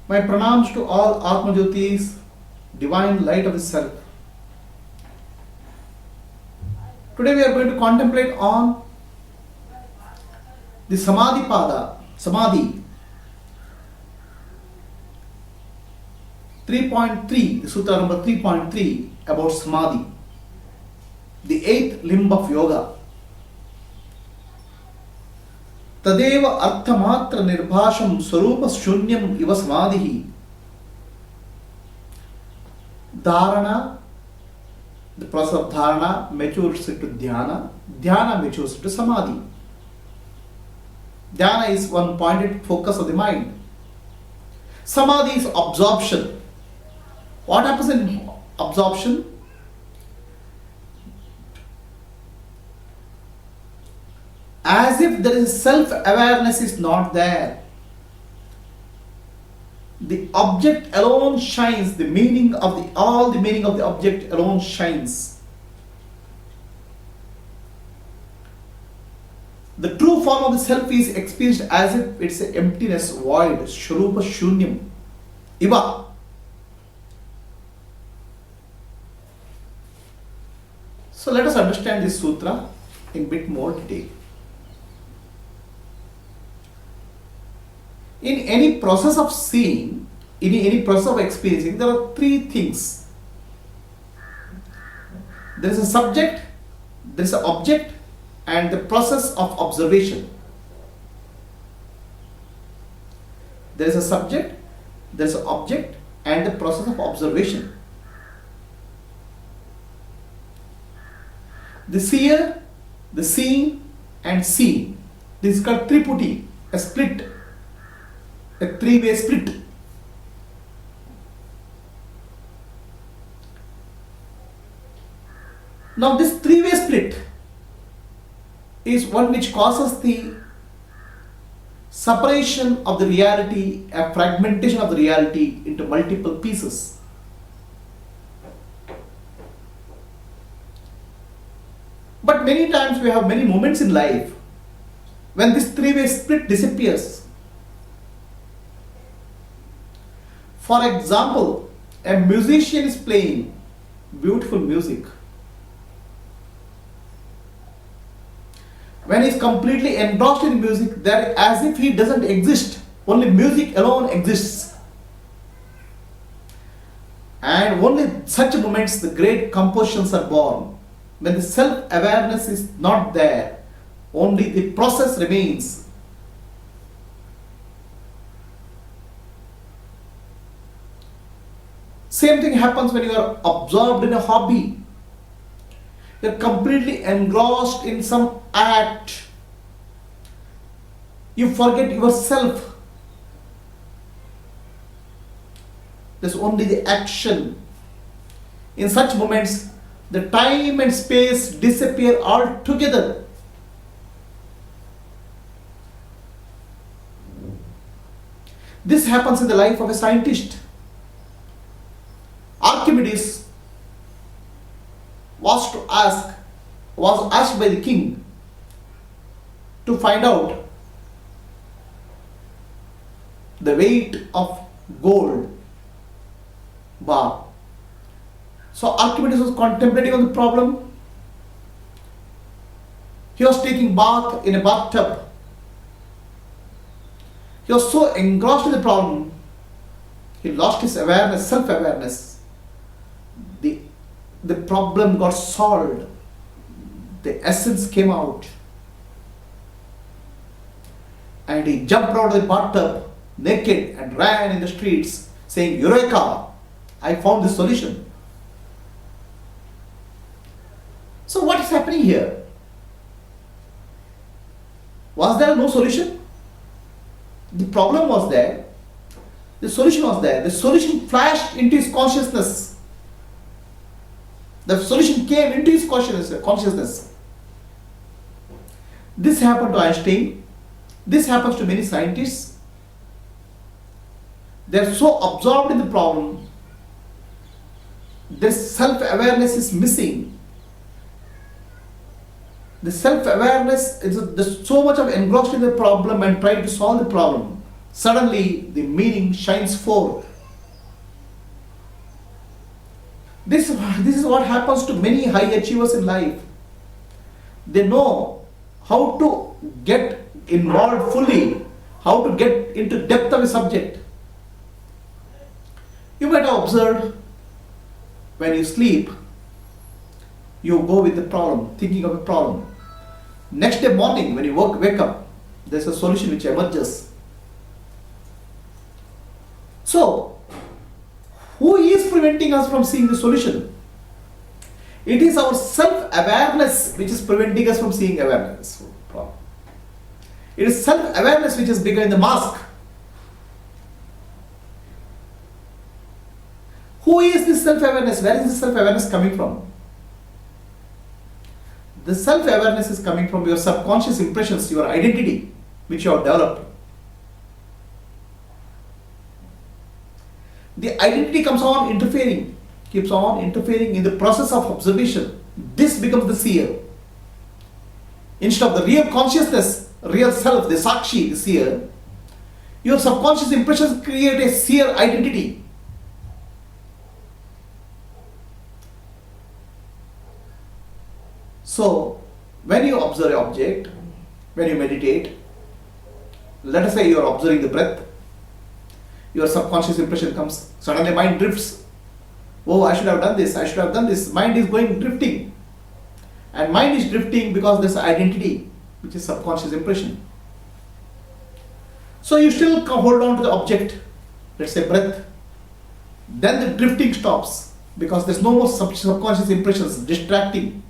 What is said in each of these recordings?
My pranams to all Atmajyotis, divine light of the self. Today we are going to contemplate on the Samadhi Pada, Samadhi 3.3, the Sutra number 3.3 about Samadhi, the eighth limb of yoga. Tadeva arthamatra nirbhasham swarupa shunyam iva samadhihi. Dharana, the process of dharana matures into dhyana, dhyana matures into samadhi. Dhyana is one pointed focus of the mind. Samadhi is absorption. What happens in absorption? As if there is self-awareness is not there. The object alone shines, the meaning of all the meaning of the object alone shines. The true form of the self is experienced as if it's an emptiness, void, shrupa shunyam, iva. So let us understand this sutra in bit more detail. In any process of seeing, in any process of experiencing, there are three things. There is a subject, there is an object, and the process of observation. There is a subject, there is an object, and the process of observation. The seer, the seeing, and seen. This is called triputi, a split. A three-way split. Now this three-way split is one which causes the separation of the reality, a fragmentation of the reality into multiple pieces. But many times we have many moments in life when this three-way split disappears. For example, a musician is playing beautiful music. When he is completely engrossed in music, that as if he doesn't exist, only music alone exists. And only such moments the great compositions are born. When the self-awareness is not there, only the process remains. Same thing happens when you are absorbed in a hobby. You are completely engrossed in some act. You forget yourself. There's only the action. In such moments, the time and space disappear altogether. This happens in the life of a scientist. Archimedes was asked by the king to find out the weight of gold bar. So Archimedes was contemplating on the problem. He was taking bath in a bathtub. He was so engrossed in the problem, he lost his awareness, self-awareness. The problem got solved. The essence came out. And he jumped out of the bathtub naked and ran in the streets saying, "Eureka! I found the solution." So what is happening here? Was there no solution? The problem was there. The solution was there. The solution flashed into his consciousness. The solution came into his consciousness. This happened to Einstein. This happens to many scientists. They are so absorbed in the problem, their self-awareness is missing. The self-awareness is there's so much of engrossed in the problem and trying to solve the problem. suddenly the meaning shines forth. This is what happens to many high achievers in life. They know how to get involved fully, how to get into depth of a subject. You might have observed when you sleep, you go with the problem, thinking of a problem. Next day morning, when you wake up, there's a solution which emerges. So, who is preventing us from seeing the solution? It is our self-awareness which is preventing us from seeing awareness. It is self-awareness which is bigger in the mask. Who is this self-awareness? Where is this self-awareness coming from? The self-awareness is coming from your subconscious impressions, your identity, which you have developed. The identity keeps on interfering in the process of observation. This becomes the seer. Instead of the real consciousness, real self, the sakshi, the seer, your subconscious impressions create a seer identity. So, when you observe an object, when you meditate, let us say you are observing the breath, your subconscious impression comes, suddenly mind drifts. Oh, I should have done this, I should have done this. Mind is going drifting. And mind is drifting because there's identity, which is subconscious impression. So you still hold on to the object, let's say breath. Then the drifting stops because there's no more subconscious impressions distracting.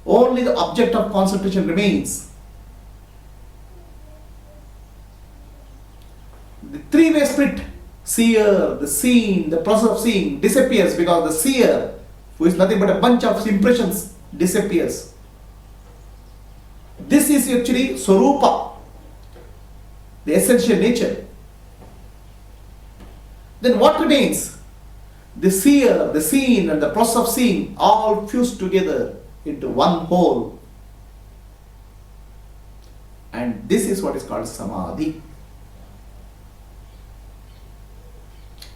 Only the object of concentration remains. The three-way split, seer, the seen, the process of seeing disappears because the seer, who is nothing but a bunch of impressions, disappears. This is actually Swarupa, the essential nature. Then what remains? The seer, the seen, and the process of seeing all fused together into one whole. And this is what is called Samadhi.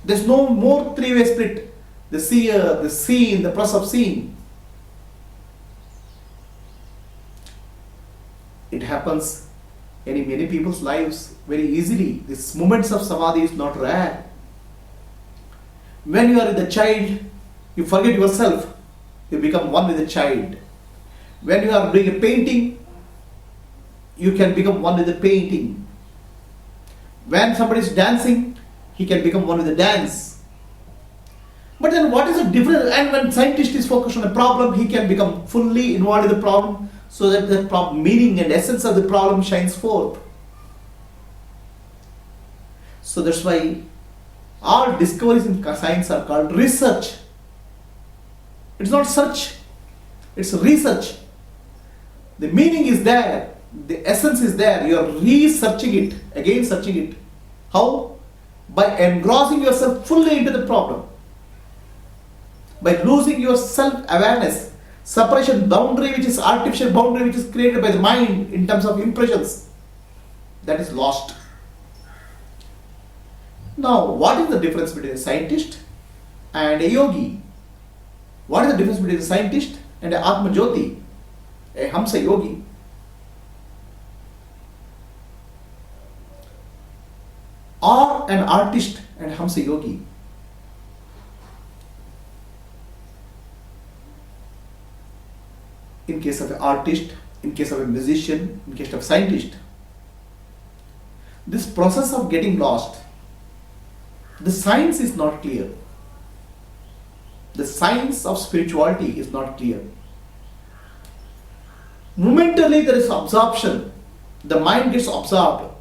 There's no more three-way split. The seer, the seen, the process of seeing. It happens in many people's lives very easily. These moments of Samadhi is not rare. When you are the child, you forget yourself. You become one with the child. When you are doing a painting, you can become one with the painting. When somebody is dancing, he can become one with the dance. But then what is the difference? And when scientist is focused on a problem, he can become fully involved in the problem so that the problem, meaning and essence of the problem shines forth. So that's why all discoveries in science are called research. It's not search, it's research. The meaning is there, the essence is there, you are researching it, again searching it. How? By engrossing yourself fully into the problem. By losing your self-awareness, separation boundary, which is artificial boundary, which is created by the mind in terms of impressions, that is lost. Now, what is the difference between a scientist and a yogi? What is the difference between a scientist and a Atmajyothi, a Hamsa yogi? Or an artist and Hamsa yogi? In case of an artist, in case of a musician, in case of a scientist, this process of getting lost, the science is not clear. The science of spirituality is not clear. Momentarily there is absorption. The mind gets absorbed.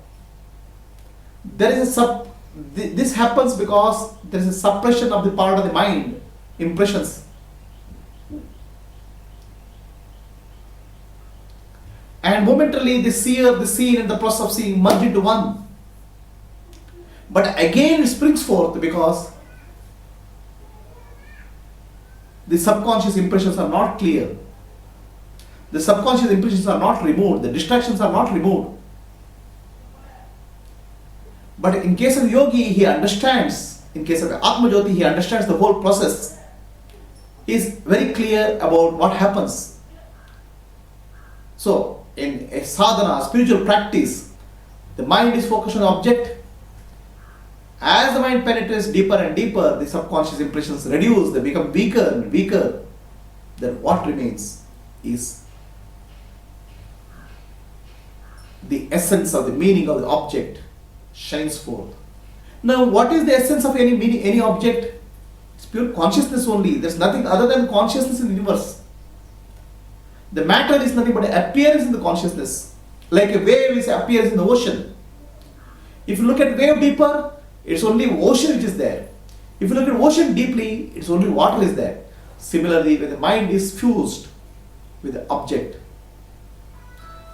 This happens because there is a suppression of the part of the mind, impressions. And momentarily the seer, the seen, and the process of seeing merge into one. But again it springs forth because the subconscious impressions are not clear. The subconscious impressions are not removed. The distractions are not removed. But in case of yogi, he understands, in case of Atmajyothi, he understands the whole process. He is very clear about what happens. So, in a sadhana, spiritual practice, the mind is focused on the object. As the mind penetrates deeper and deeper, the subconscious impressions reduce, they become weaker and weaker. Then what remains is the essence of the meaning of the object shines forth. Now, what is the essence of any meaning, any object? It's pure consciousness only. There's nothing other than consciousness in the universe. The matter is nothing but an appearance in the consciousness. Like a wave is appears in the ocean. If you look at wave deeper, it's only ocean which is there. If you look at ocean deeply, it's only water is there. Similarly, when the mind is fused with the object,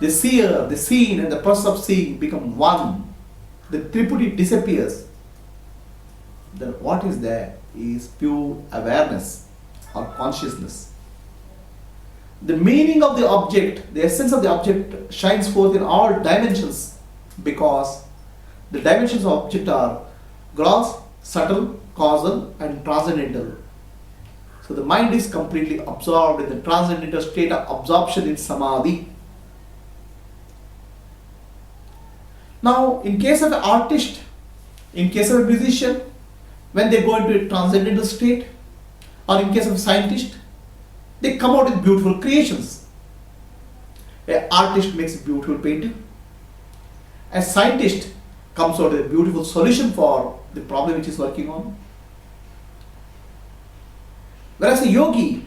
the seer, the seen, and the process of seeing become one. The tripudi disappears. Then what is there is pure awareness or consciousness. The meaning of the object, the essence of the object shines forth in all dimensions, because the dimensions of object are gross, subtle, causal, and transcendental. So the mind is completely absorbed in the transcendental state of absorption in samadhi. Now, in case of an artist, in case of a musician, when they go into a transcendental state, or in case of a scientist, they come out with beautiful creations. An artist makes a beautiful painting. A scientist comes out with a beautiful solution for the problem which he is working on. Whereas a yogi,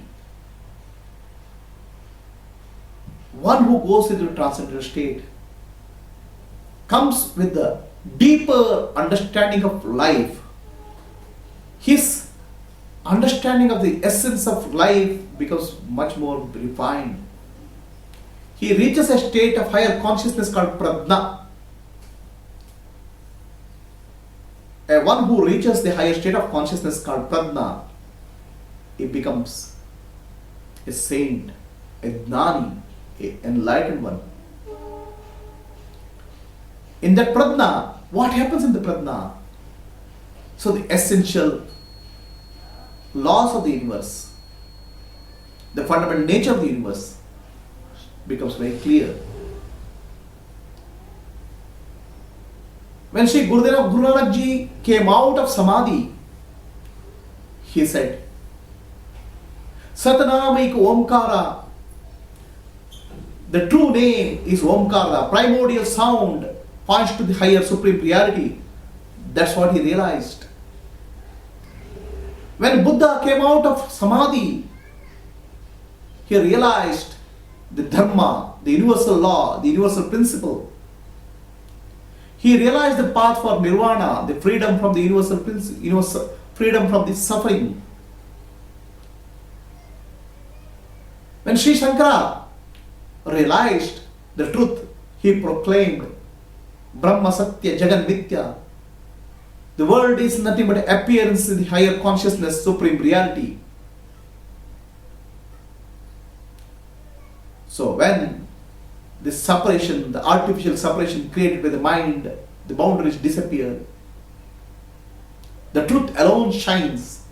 one who goes into a transcendental state, comes with the deeper understanding of life. His understanding of the essence of life becomes much more refined. He reaches a state of higher consciousness called prajna. One who reaches the higher state of consciousness called prajna, he becomes a saint, a gnani, an enlightened one. In that prajna, what happens in the prajna? So the essential laws of the universe, the fundamental nature of the universe becomes very clear. When Sri Gurudev Guru Nanak Ji came out of Samadhi, he said, Satanamaik Omkara, the true name is Omkara, primordial sound, points to the higher supreme reality. That's what he realized. When Buddha came out of Samadhi, he realized the Dharma, the universal law, the universal principle. He realized the path for Nirvana, the freedom from the universal principle, freedom from the suffering. When Sri Shankara realized the truth, he proclaimed Brahma Satya Jagan Mithya. The world is nothing but appearance in the higher consciousness, supreme reality. So when this separation, the artificial separation created by the mind, the boundaries disappear, the truth alone shines.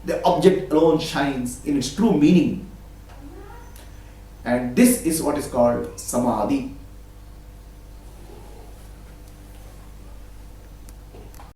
The object alone shines in its true meaning. And this is what is called Samadhi.